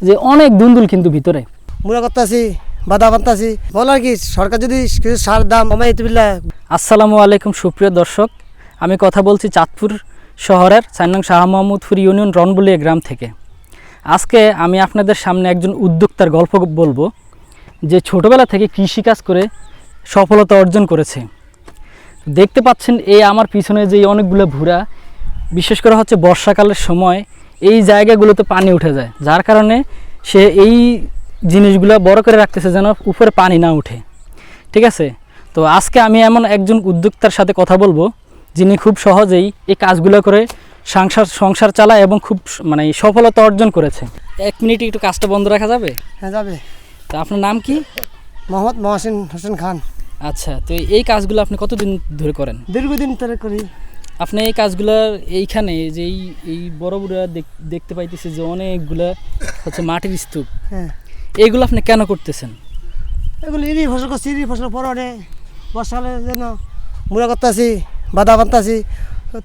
যে অনেক দুন্দুল কিন্তু ভিতরে। মুরা করতেছি, বাধা বানতাছি, বলার কি সরকার যদি কিছু সার দাম কমাই দিবিল্লা। আসসালামু আলাইকুম সুপ্রিয় দর্শক, আমি কথা বলছি চাঁদপুর শহরের 4 নং শাহ মোহাম্মদপুর ইউনিয়ন রনবুলিয়া গ্রাম থেকে। আজকে আমি আপনাদের সামনে একজন উদ্যোক্তার গল্প বলবো, যে ছোটোবেলা থেকে কৃষিকাজ করে সফলতা অর্জন করেছে। দেখতে পাচ্ছেন এই আমার পিছনে যে অনেকগুলো ভুরা, বিশেষ করে হচ্ছে বর্ষাকালের সময় এই জায়গাগুলোতে পানি উঠে যায়, যার কারণে সে এই জিনিসগুলো বড় করে রাখতেছে যেন উপরে পানি না উঠে। ঠিক আছে, তো আজকে আমি এমন একজন উদ্যোক্তার সাথে কথা বলবো যিনি খুব সহজেই এই কাজগুলো করে সংসার চালায় এবং খুব সফলতা অর্জন করেছে। 1 মিনিট একটু কাজটা বন্ধ রাখা যাবে? হ্যাঁ যাবে। তো আপনার নাম কি? মোহাম্মদ মহসিন হোসেন খান। আচ্ছা, তো এই কাজগুলো আপনি কতদিন ধরে করেন? দীর্ঘদিন ধরে করি। আপনি এই কাজগুলো এইখানে যে এই বড় বড় দেখতে পাইতেছি যে অনেকগুলা হচ্ছে মাটির স্তূপ, হ্যাঁ, এইগুলো আপনি কেন করতেছেন? এগুলো ইরি ফসল করছি, ইরি ফসল পরে বর্ষাকালের জন্য মুরা করতেছি, বাধা বানতাছি,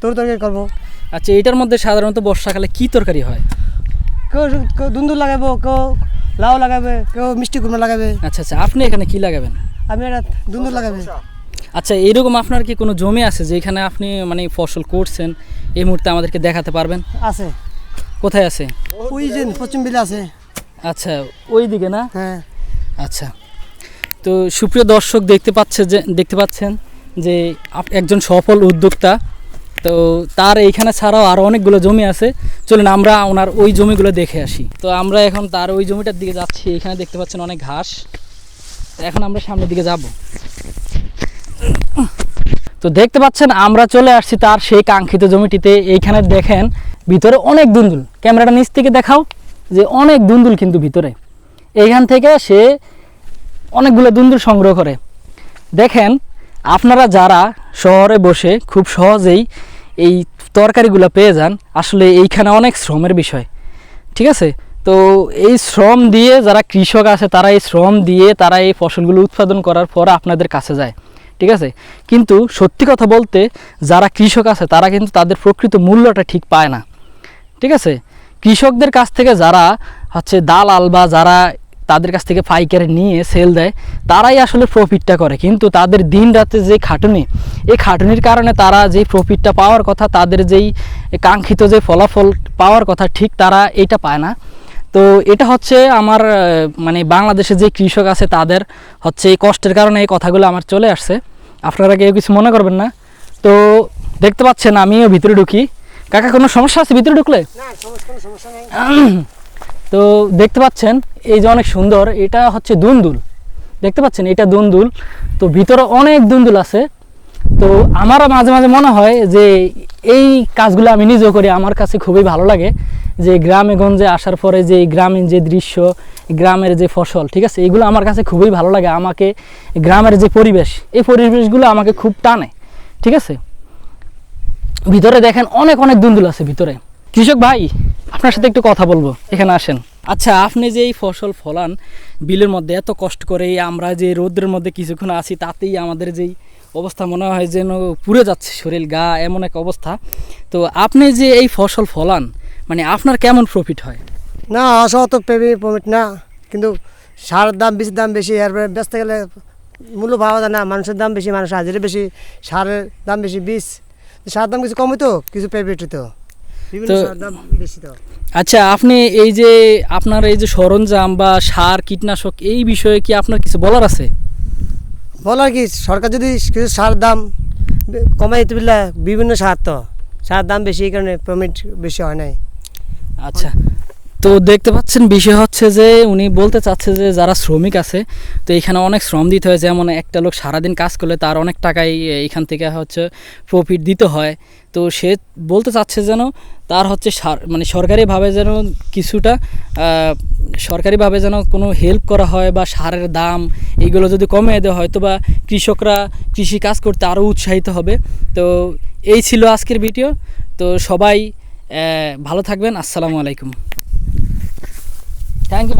তরকারি করবো। আচ্ছা, এটার মধ্যে সাধারণত বর্ষাকালে কি তরকারি হয়? কেউ কেউ দুন্দুল লাগাবো, কেউ লাউ লাগাবে, কেউ মিষ্টি কুমড়া লাগাবে। আচ্ছা আচ্ছা, আপনি এখানে কি লাগাবেন? আমি এটা দুন্দুল লাগাবে। আচ্ছা, এরকম আপনার কি কোনো জমি আছে যেখানে আপনি ফসল করছেন, এই মুহূর্তে আমাদেরকে দেখাতে পারবেন? আছে। কোথায় আছে? ওই যে পশ্চিম বিলে আছে। আচ্ছা, ওই দিকে না? হ্যাঁ। আচ্ছা, তো সুপ্রিয় দর্শক দেখতে পাচ্ছেন যে একজন সফল উদ্যোক্তা, তো তার এইখানে ছাড়াও আরও অনেকগুলো জমি আছে। চলুন আমরা ওনার ওই জমিগুলো দেখে আসি। তো আমরা এখন তার ওই জমিটার দিকে যাচ্ছি। এখানে দেখতে পাচ্ছেন অনেক ঘাস। এখন আমরা সামনের দিকে যাব। তো দেখতে পাচ্ছেন আমরা চলে আসছি তার সেই কাঙ্ক্ষিত জমিটিতে। এইখানে দেখেন ভিতরে অনেক দুন্দুল, ক্যামেরাটা নিচ থেকে দেখাও, যে অনেক দুন্দুল কিন্তু ভিতরে। এইখান থেকে সে অনেকগুলো দুন্দুল সংগ্রহ করে। দেখেন আপনারা যারা শহরে বসে খুব সহজেই এই তরকারিগুলো পেয়ে যান, আসলে এইখানে অনেক শ্রমের বিষয়। ঠিক আছে, তো এই শ্রম দিয়ে যারা কৃষক আছে তারা এই শ্রম দিয়ে তারা এই ফসলগুলো উৎপাদন করার পর আপনাদের কাছে যায়। ঠিক আছে, কিন্তু সত্যি কথা বলতে যারা কৃষক আছে তারা কিন্তু তাদের প্রকৃত মূল্যটা ঠিক পায় না। ঠিক আছে, কৃষকদের কাছ থেকে যারা হচ্ছে দালাল বা যারা তাদের কাছ থেকে পাইকারি নিয়ে সেল দেয়, তারাই আসলে প্রফিটটা করে। কিন্তু তাদের দিন রাতে যে খাটুনি, এই খাটুনির কারণে তারা যেই প্রফিটটা পাওয়ার কথা, তাদের যেই কাঙ্ক্ষিত যে ফলাফল পাওয়ার কথা, ঠিক তারা এইটা পায় না। তো এটা হচ্ছে আমার বাংলাদেশে যে কৃষক আছে তাদের হচ্ছে এই কষ্টের কারণে এই কথাগুলো আমার চলে আসছে। আপনারা কেউ কিছু মনে করবেন না। তো দেখতে পাচ্ছেন আমিও ভিতরে ঢুকি। কাকা, কোনো সমস্যা আছে ভিতরে ঢুকলে? তো দেখতে পাচ্ছেন এই যে অনেক সুন্দর, এটা হচ্ছে দুন্দুল। দেখতে পাচ্ছেন এটা দুন্দুল। তো ভিতরে অনেক দুন্দুল আছে। তো আমারও মাঝে মাঝে মনে হয় যে এই কাজগুলো আমি নিজেও করি, আমার কাছে খুবই ভালো লাগে যে গ্রামে গঞ্জে আসার পরে যে গ্রামীণ যে দৃশ্য, গ্রামের যে ফসল, ঠিক আছে, এগুলো আমার কাছে খুবই ভালো লাগে। আমাকে গ্রামের যে পরিবেশ, এই পরিবেশগুলো আমাকে খুব টানে। ঠিক আছে, ভিতরে দেখেন অনেক অনেক দুন্দুল আছে ভিতরে। কৃষক ভাই, আপনার সাথে একটু কথা বলবো, এখানে আসেন। আচ্ছা, আপনি যে এই ফসল ফলান বিলের মধ্যে এত কষ্ট করে, আমরা যে রোদের মধ্যে কিছুক্ষণ আছি তাতেই আমাদের যেই অবস্থা মনে হয় যেন পুড়ে যাচ্ছে শরীর, গা, এমন এক অবস্থা। তো আপনি যে এই ফসল ফলান, আপনার কেমন প্রফিট হয়? না, অসহত প্রফিট না, কিন্তু সারের দাম বেশি, এরপরে বেচতে গেলে মূল্য পাওয়া যায় না। মানুষের দাম বেশি, মানুষের হাজিরা বেশি, সারের দাম বেশি, সারের দাম কিছু কম হইতো, কিছু প্রফিট হইতো, বিভিন্ন সারের দাম বেশি তো। আচ্ছা, আপনি এই যে আপনার এই যে সরঞ্জাম বা সার, কীটনাশক, এই বিষয়ে কি আপনার কিছু বলার আছে? বলার কি সরকার যদি কিছু সার দাম কমাই দিতে পারলে, বিভিন্ন সার দাম বেশি, এই কারণে প্রফিট বেশি হয় নাই। আচ্ছা, তো দেখতে পাচ্ছেন বিষয় হচ্ছে যে উনি বলতে চাচ্ছে যে যারা শ্রমিক আছে, তো এখানে অনেক শ্রম দিতে হয়। যেমন একটা লোক সারাদিন কাজ করলে তার অনেক টাকাই এখান থেকে হচ্ছে প্রফিট দিতে হয়। তো সে বলতে চাচ্ছে যেন তার হচ্ছে সরকারিভাবে যেন কিছুটা সরকারিভাবে যেন কোনো হেল্প করা হয়, বা সারের দাম এইগুলো যদি কমিয়ে দেওয়া হয়, তো বা কৃষকরা কৃষি কাজ করতে আরও উৎসাহিত হবে। তো এই ছিল আজকের ভিডিও। তো সবাই ভালো থাকবেন। আসসালামু আলাইকুম। Thank you.